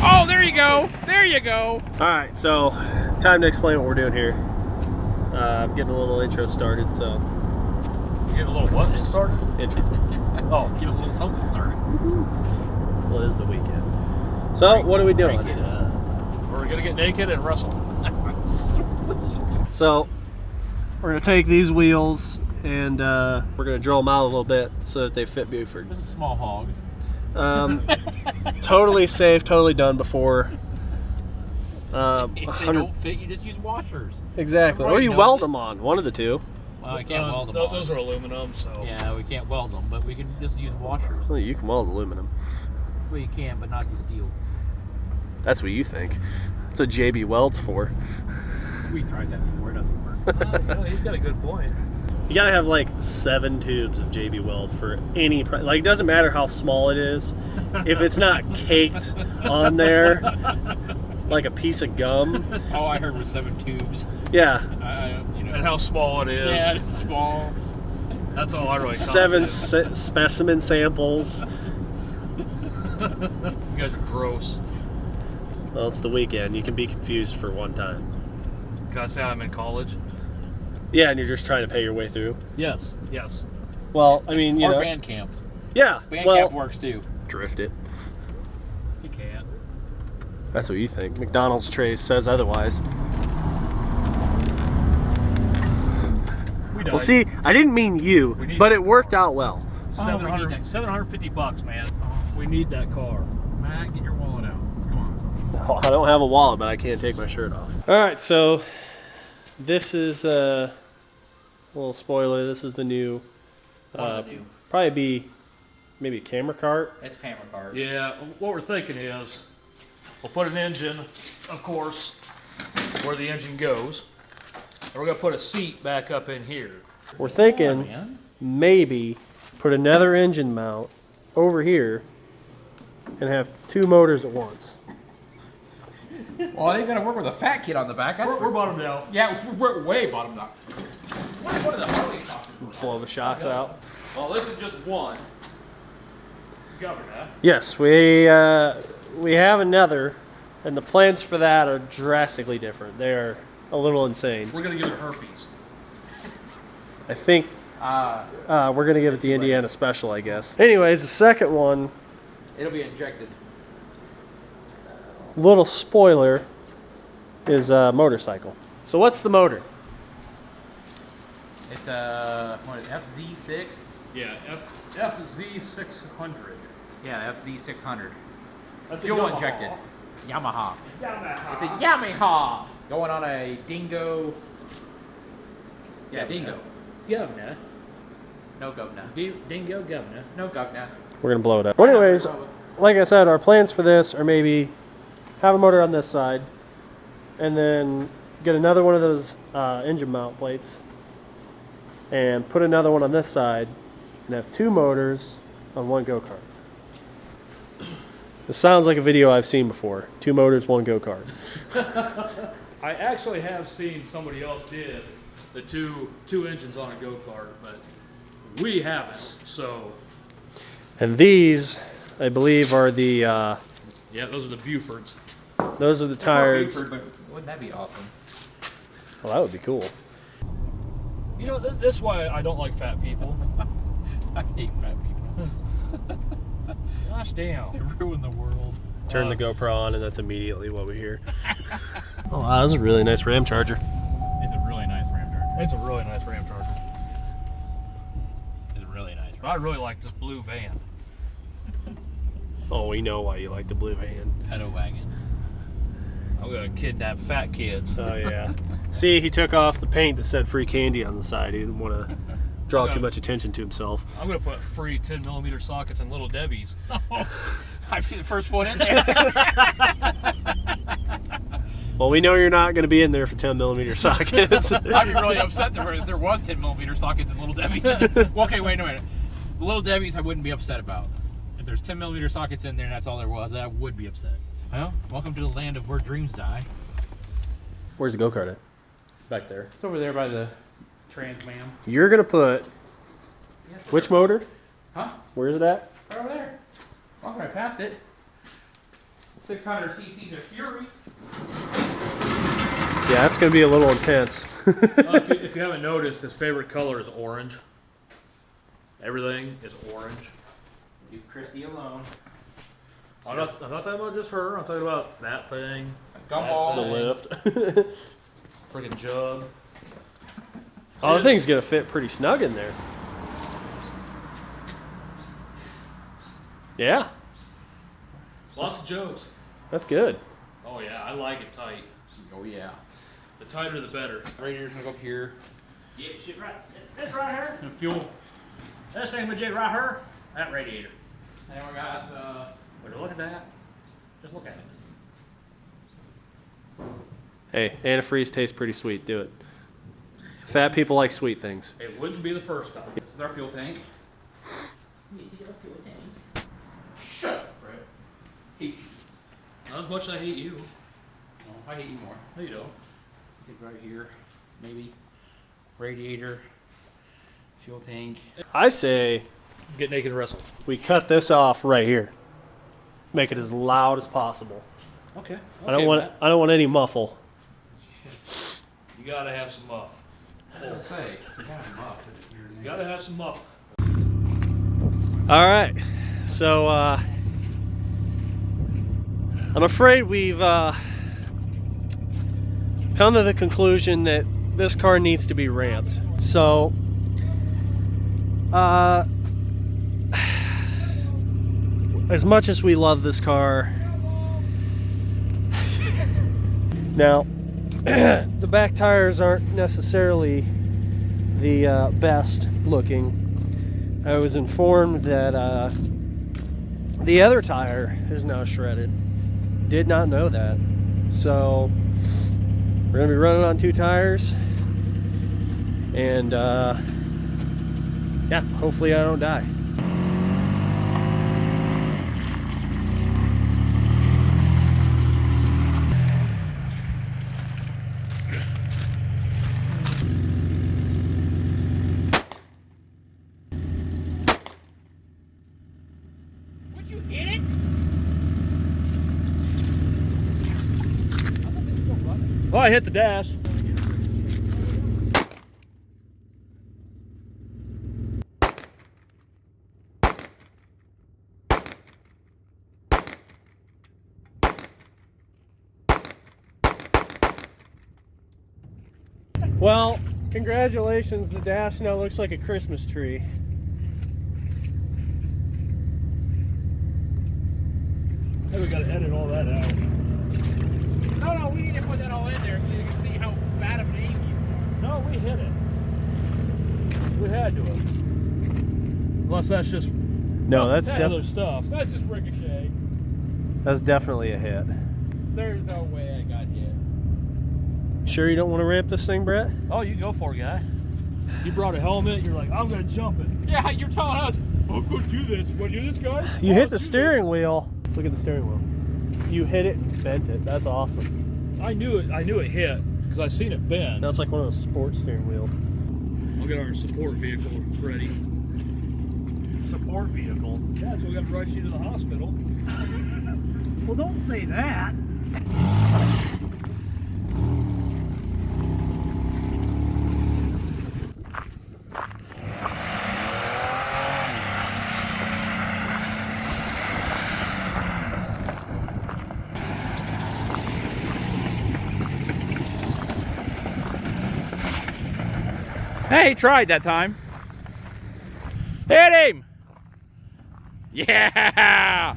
Oh, there you go. There you go. All right, so time to explain what we're doing here. I'm getting a little intro started, so. Get a little what started? Intro. Oh, get a little something started. Well, it is the weekend. So, what are we doing? We're gonna get naked and wrestle. So, we're gonna take these wheels and we're gonna drill them out a little bit so that they fit Buford. This is a small hog. Totally safe, totally done before. If they don't fit, you just use washers. Exactly. Or you weld them on, one of the two. Well, I can't weld them on. Those are aluminum, so. Yeah, we can't weld them, but we can just use washers. Well, you can weld aluminum. Well, you can, but not the steel. That's what you think. That's what JB Weld's for. We tried that before, it doesn't work. He's got a good point. You gotta have like 7 tubes of JB Weld for any price. Like, it doesn't matter how small it is. If it's not caked on there like a piece of gum. All I heard was 7 tubes. Yeah. And how small it is. Yeah, it's small. That's all I really 7 specimen samples. You guys are gross. Well, it's the weekend. You can be confused for one time. Can I say I'm in college? Yeah, and you're just trying to pay your way through. Yes. Yes. Well, I mean, you or know. band camp. Yeah. Band well, camp works too. Drift it. You can't. That's what you think. McDonald's tray says otherwise. Well, see, I didn't mean you, but it worked out well. $750, man. We need that car. Matt, get your wallet out. Come on. I don't have a wallet, but I can't take my shirt off. All right, so this is a little spoiler. This is the new, probably be maybe a camera cart. It's camera cart. Yeah, what we're thinking is we'll put an engine, of course, where the engine goes. And we're going to put a seat back up in here. We're thinking maybe put another engine mount over here and have 2 motors at once. Well, I ain't gonna work with a fat kid on the back. That's We're bottomed out. yeah, we're way bottomed out. What are the hell are you talking about? Blow the shocks out. Well, this is just one. Covered, huh? Yes, we have another, and the plans for that are drastically different. They are a little insane. We're going to give it herpes. I think we're going to give it the Indiana Special, I guess. Anyways, the second one, It'll be injected. little spoiler, is a motorcycle. So what's the motor? It's a what is it, FZ6? Yeah, FZ600. Yeah, FZ600. That's Fuel a injected. Yamaha. Yamaha. It's a Yamaha. Going on a Dingo. Yeah, Dingo. Governor. No governor. Dingo governor. No governor. We're going to blow it up. Well, anyways, like I said, our plans for this are maybe have a motor on this side and then get another one of those engine mount plates and put another one on this side and have 2 motors on 1 go-kart. This sounds like a video I've seen before. 2 motors, 1 go-kart. I actually have seen somebody else did the two engines on a go-kart, but we haven't, so. And these, I believe, are the Yeah, those are the Bufords. those are the tires. Buford, but wouldn't that be awesome? Well, that would be cool. You know, that's why I don't like fat people. I hate fat people. Gosh damn. They ruin the world. Turn the GoPro on, and that's immediately what we hear. Oh, wow, this is a really nice Ram Charger. It's a really nice Ram Charger. It's a really nice Ram Charger. It's a really nice But I really like this blue van. Oh, we know why you like the blue van. Pedo wagon. I'm gonna kidnap fat kids. Oh, yeah. See, he took off the paint that said free candy on the side. He didn't want to draw too much attention to himself. I'm gonna put free 10mm sockets in Little Debbie's. I'd be the first one in there. Well, we know you're not going to be in there for 10mm sockets. I'd be really upset if there was 10mm sockets in Little Debbie's. Well, okay, wait a minute. Little Debbie's I wouldn't be upset about. If there's 10mm sockets in there and that's all there was, I would be upset. Well, welcome to the land of where dreams die. Where's the go-kart at? Back there. It's over there by the Trans Man. You're going to put which motor? Huh? Where's it at? Right over there. Walking right past it. 600 cc's of Fury. Yeah, that's going to be a little intense. If you haven't noticed, his favorite color is orange. Everything is orange. Leave Christy alone. I'm not talking about just her. I'm talking about that thing. Gumball. The lift. Freaking jug. Oh, the thing's going to fit pretty snug in there. Yeah. Lots of jokes. That's good. Oh yeah, I like it tight. Oh yeah. The tighter the better. Radiator's gonna go up here. Yeah, shit right. This right here. And fuel. This thing with right here. That radiator. And we got Would you look at that? Just look at it. Hey, antifreeze tastes pretty sweet. Do it. Fat people like sweet things. It wouldn't be the first time. this is our fuel tank. Shut up, Brett. Hate you. Not as much as I hate you. No, I hate you more. No, you don't. Get right here, maybe. Radiator, fuel tank. I say Get naked and wrestle. we cut this off right here. Make it as loud as possible. Okay. I don't want any muffle. You gotta have some muff. I'll say, you got a muff. You gotta have some muff. All right. So I'm afraid we've come to the conclusion that this car needs to be ramped. So as much as we love this car, now the back tires aren't necessarily the best looking. I was informed that the other tire is now shredded. Did not know that. So we're gonna be running on 2 tires, and yeah, hopefully I don't die. Would you hit it? Well, I hit the dash. Well, congratulations, the dash now looks like a Christmas tree. Hey, we gotta edit all that out. No, we need to put that all in there so you can see how bad of an aim you are. No, we hit it. We had to have. Unless that's just No, that's other stuff. That's just ricochet. that's definitely a hit. There's no way I got hit. Sure you don't want to ramp this thing, Brett? Oh, you go for it, guy. You brought a helmet. You're like, I'm gonna jump it. Yeah, you're telling us. I'm gonna do this. You wanna do this, guy? You hit the steering wheel. Look at the steering wheel. You hit it and bent it. That's awesome. I knew it hit because I seen it bend. That's like one of those sports steering wheels. I'll get our support vehicle ready. Support vehicle? Yeah, so we got to drive you to the hospital. Well, don't say that. Hey, he tried that time. Hit him! Yeah!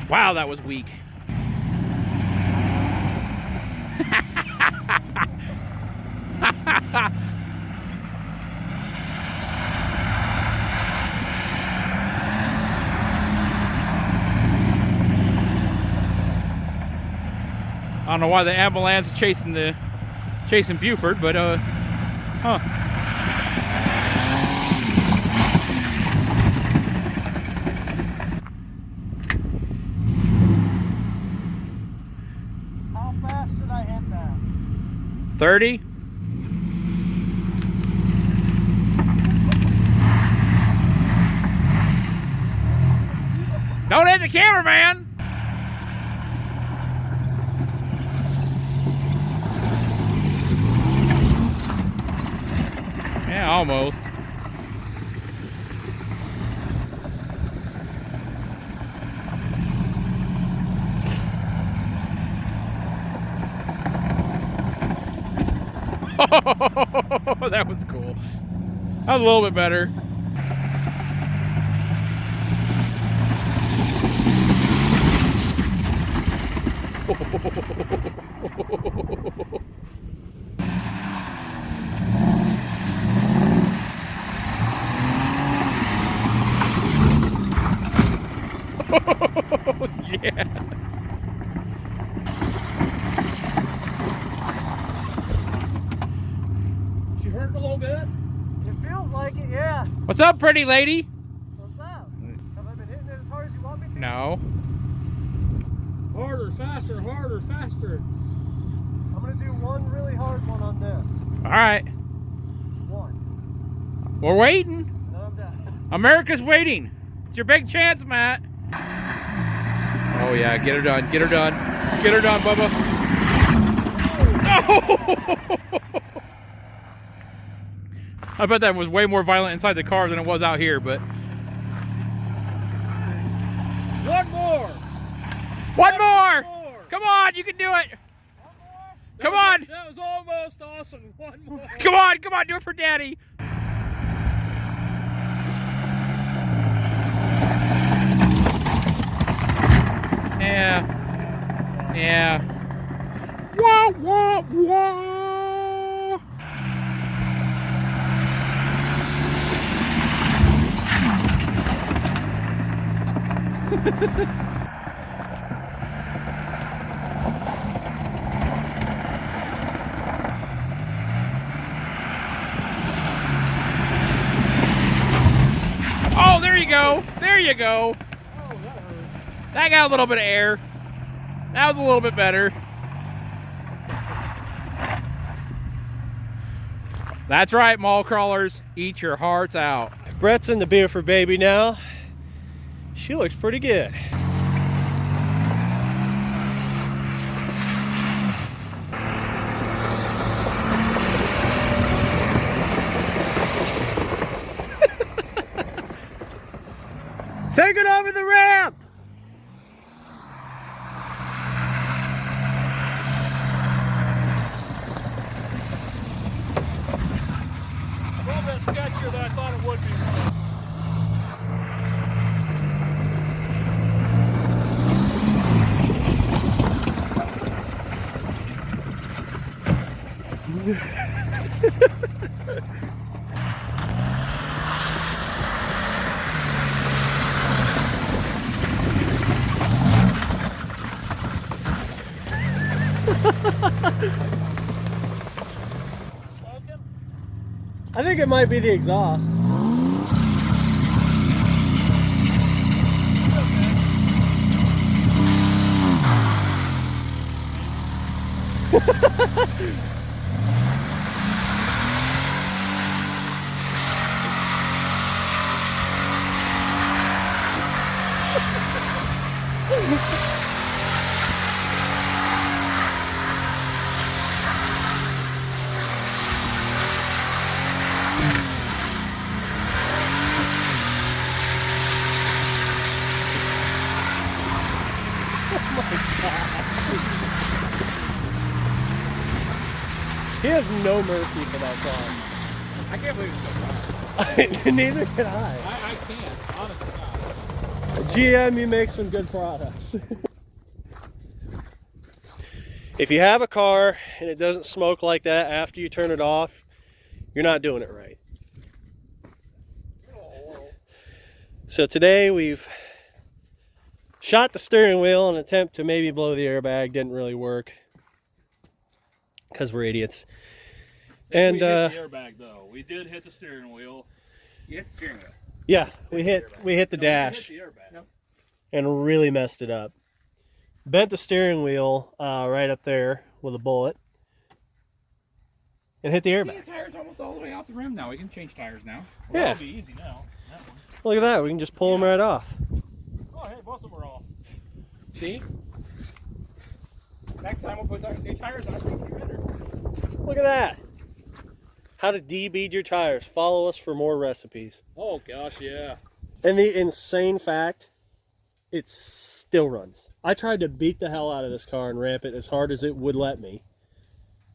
Wow, that was weak. I don't know why the ambulance is chasing Buford, but huh. 30. Don't hit the cameraman. Yeah, almost. That was cool. That was a little bit better. Yeah. She hurt a little bit? It feels like it, yeah. What's up, pretty lady? What's up? Have I been hitting it as hard as you want me to? No. Harder, faster, harder, faster. I'm gonna do one really hard one on this. All right. One. We're waiting. And then I'm done. America's waiting. It's your big chance, Matt. Oh yeah, get her done. Get her done. Get her done, Bubba. No! I bet that was way more violent inside the car than it was out here, but. One more. One more! Come on, you can do it. Come on. That was almost awesome. One more. Come on, do it for Daddy. Yeah. Yeah. Wah, wah, wah. Oh, there you go. There you go. Oh, that hurt. That got a little bit of air. That was a little bit better. That's right, mall crawlers. Eat your hearts out. Brett's in the Buford baby now. She looks pretty good. Take it over the ramp! A little bit sketchier than I thought it would be. I think it might be the exhaust. He has no mercy for that car. I can't believe it's so bad. Neither can I. I can't, honestly not. GM, you make some good products. If you have a car and it doesn't smoke like that after you turn it off, you're not doing it right. So today we've shot the steering wheel in an attempt to maybe blow the airbag. Didn't really work because we're idiots. And we hit the airbag though. We did hit the steering wheel. You hit the steering wheel. yeah, we hit the dash We hit the airbag. Yep. and really messed it up. Bent the steering wheel right up there with a bullet. and hit the See, airbag. the tire's almost all the way off the rim now. We can change tires now. Well, Yeah. that'll be easy now. That one. Look at that. We can just pull them right off. Oh, hey, both of them are off. See? Next time we'll put new tires on. It's gonna be better. Look at that. How to de-bead your tires. Follow us for more recipes. Oh, gosh, yeah. And the insane fact, it still runs. I tried to beat the hell out of this car and ramp it as hard as it would let me,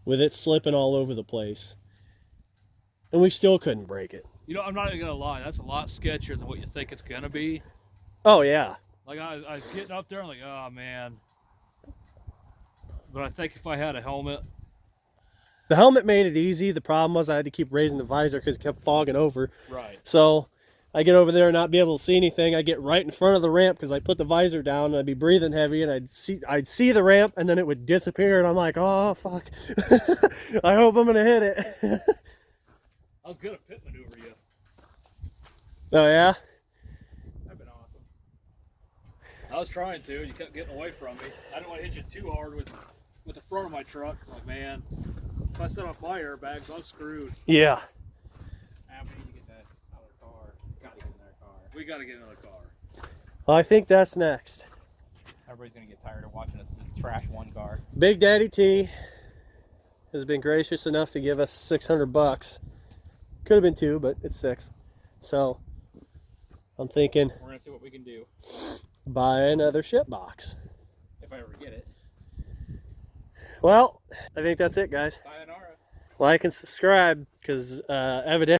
with it slipping all over the place. And we still couldn't break it. You know, I'm not even going to lie. That's a lot sketchier than what you think it's going to be. Oh, yeah. Like, I was getting up there, I'm like, oh, man. But I think if I had a helmet, The helmet made it easy. The problem was I had to keep raising the visor because it kept fogging over. right. So I get over there and not be able to see anything. I get right in front of the ramp because I put the visor down and I'd be breathing heavy and I'd see the ramp and then it would disappear and I'm like, oh fuck. I hope I'm gonna hit it. I was going to pit maneuver you. Oh yeah? That'd been awesome. I was trying to, and you kept getting away from me. I didn't want to hit you too hard with the front of my truck. I'm like, man, if I set off my airbags, I'm screwed. Yeah. We need to get that other car. Gotta get another car. We got to get another car. Well, I think that's next. Everybody's gonna get tired of watching us just trash one car. Big Daddy T has been gracious enough to give us $600. Could have been 2, but it's 6. So I'm thinking We're gonna see what we can do buy another ship box. if I ever get it. Well, I think that's it, guys. Sayonara. Like and subscribe because evidently